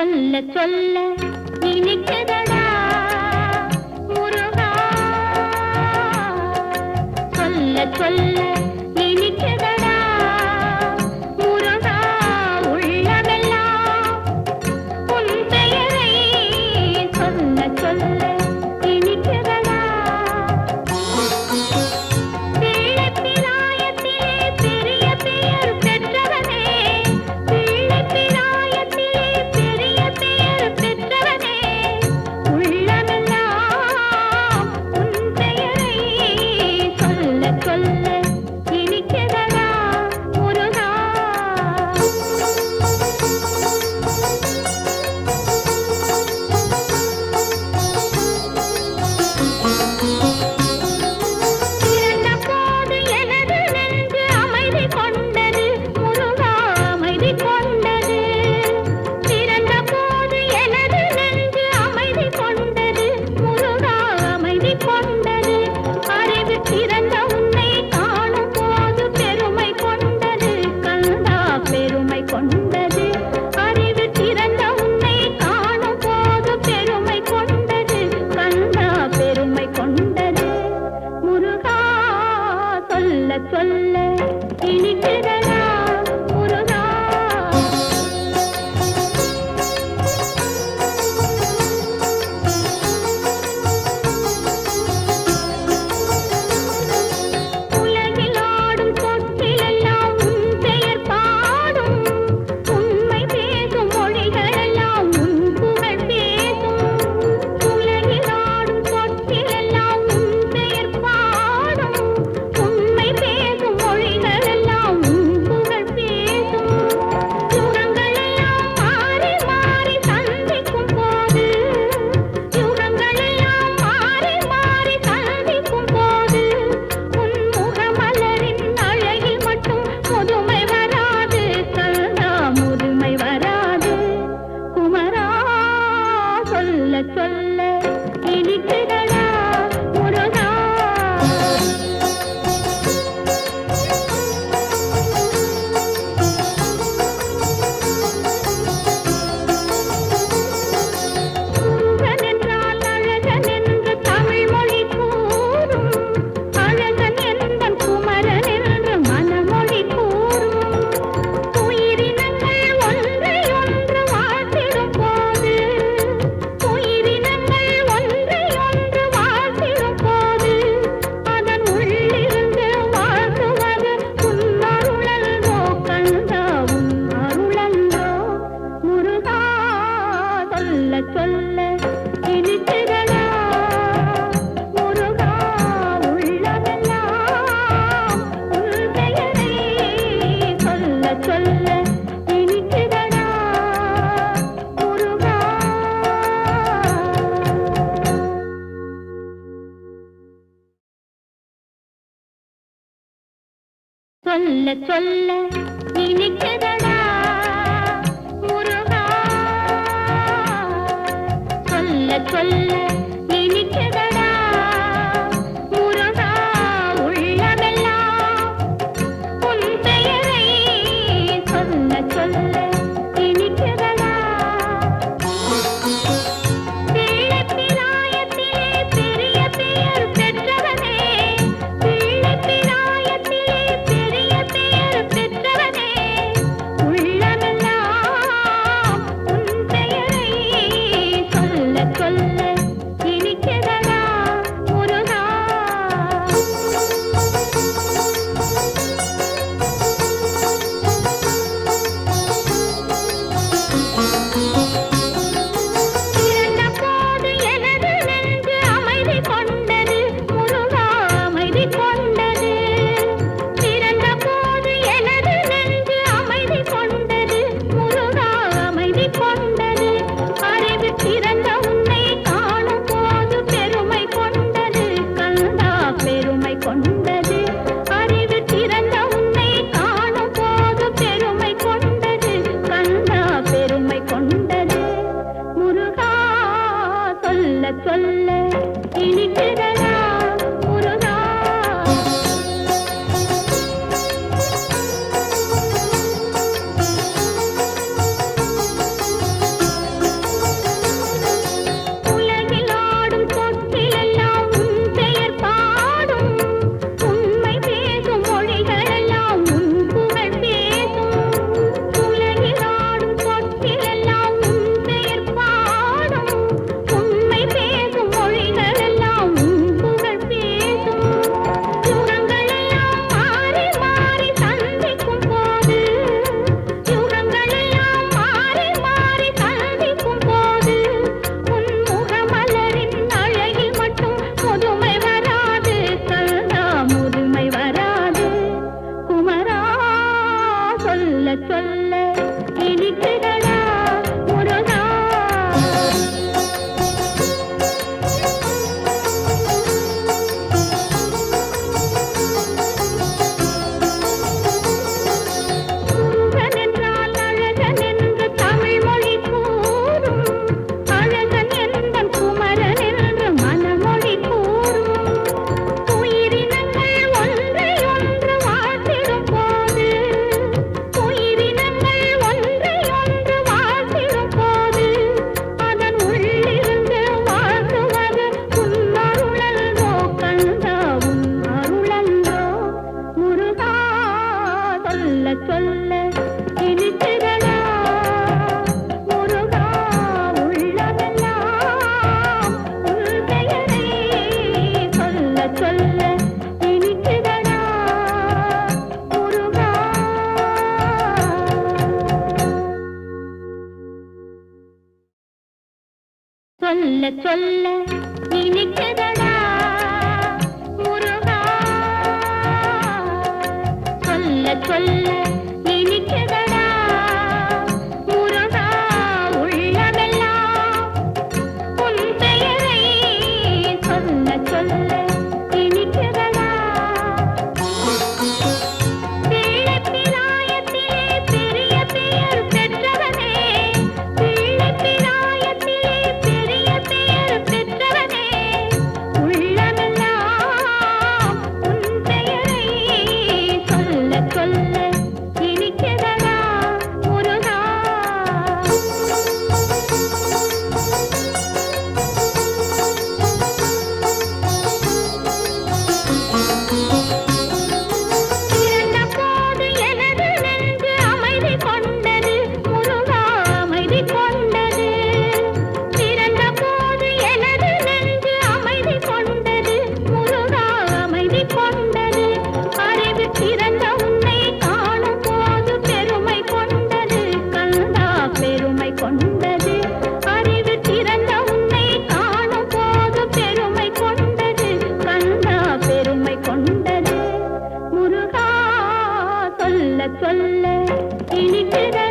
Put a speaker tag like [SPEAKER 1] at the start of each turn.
[SPEAKER 1] சொல்ல சொல்ல இனிக்குதடா முருகா, சொல்ல சொல்ல இனிக்குதடா முருகா, உள்ளமெல்லாம் உன் பெயரை சொல்ல சொல்ல இனிக்குதடா. பிள்ளைப்பிராயத்திலே பெரிய பெயர் பெற்றவனே, பிள்ளைப்பிராயத்திலே பெரிய பெயர் பெற்றவனே, உள்ளமெல்லாம் உன் பெயரை சொல்ல சொல்ல இனிக்குதடா முருகா. பிறந்தபோது எனது நெஞ்சு அமைதி கொண்டது முருகா, அமைதி கொண்டது. பிறந்தபோது எனது நெஞ்சு அமைதி கொண்டது முருகா, அமைதி கொண்டது. அறிவு பிறந்த உன்னை காணும் போது பெருமை கொண்டது கந்தா, பெருமை கொண்டது. அறிவு பிறந்த உன்னை காணும் போது பெருமை கொண்டது கந்தா, பெருமை கொண்டது. முருகா, சொல்ல சொல்ல இனிக்குதடா முருகா. உலகில் ஆடும் சொற்களெல்லாம் உன் பெயர் பாடும், உண்மை பேசும் மொழிகளெல்லாம் உன் புகழ் பேசும். உலகில் ஆடும் சொற்களெல்லாம் உன் பெயர் பாடும், உண்மை பேசும் மொழிகளெல்லாம் உன் புகழ் பேசும். யுகங்களெல்லாம் மாறி மாறி சந்திக்கும் போது, யுகங்களெல்லாம் மாறி மாறி சந்திக்கும் போது, உன் முகமலரின் அழகில் மட்டும் முதுமை வராது கந்தா, முதுமை வராது. குமரா, சொல்ல சொல்ல இனிக்குதடா முருகா. முருகன் என்றால் அழகன் என்று தமிழ் மொழி கூறும், அழகன் என்பன் குமரன் என்று மனமொழி கூறும். உயிரினங்கள் ஒன்றை ஒன்று வாழ்த்திடும் போது, உயிரினங்கள் ஒன்றை ஒன்று வாழ்த்திடும் போது, அதன் உள்ளிருந்து வாழ்த்துவது உன் அருளன்றோ கந்தா, உன் அருளன்றோ. முருகா, சொல்ல சொல்ல இனிக்குதடா முருகா, உள்ளமெல்லாம் உன் பெயரை சொல்ல சொல்ல இனிக்குதடா முருகா. சொல்ல சொல்ல இனிக்குதடா முருகா, சொல்ல சொல்ல இனிக்குதடா முருகா, உள்ளமெல்லாம் உன் பெயரை சொல்ல சொல்ல இனிக்குதடா. பிள்ளைப்பிராயத்திலே பெரிய பெயர் பெற்றவனே, பிள்ளைப்பிராயத்திலே பெரிய பெயர் பெற்றவனே, உள்ளமெல்லாம் உன் பெயரை சொல்ல சொல்ல சொல்ல சொல்ல இனிக்குதடா முருகா, சொல்ல சொல்ல இனிக்குதடா முருகா, உள்ளமெல்லாம் உன் பெயரை சொல்ல சொல்ல இனிக்குதடா. பிள்ளைப்பிராயத்திலே பெரிய பெயர் பெற்றவனே, பிள்ளைப்பிராயத்திலே பெரிய பெயர் பெற்றவனே, உள்ளமெல்லாம் உன் பெயரை சொல்ல சொல்ல இனிக்குதடா முருகா. பிறந்தபோது எனது நெஞ்சு அமைதி கொண்டது முருகா, அமைதி கொண்டது. பிறந்தபோது எனது நெஞ்சு அமைதி கொண்டது முருகா, அமைதி கொண்டது. அறிவு பிறந்த உன்னை காணும் போது பெருமை கொண்டது கந்தா, பெருமை கொண்டது. அறிவு பிறந்த உன்னை காணும் போது பெருமை கொண்டது கந்தா, பெருமை கொண்டது. முருகா, சொல்ல சொல்ல இனிக்குதடா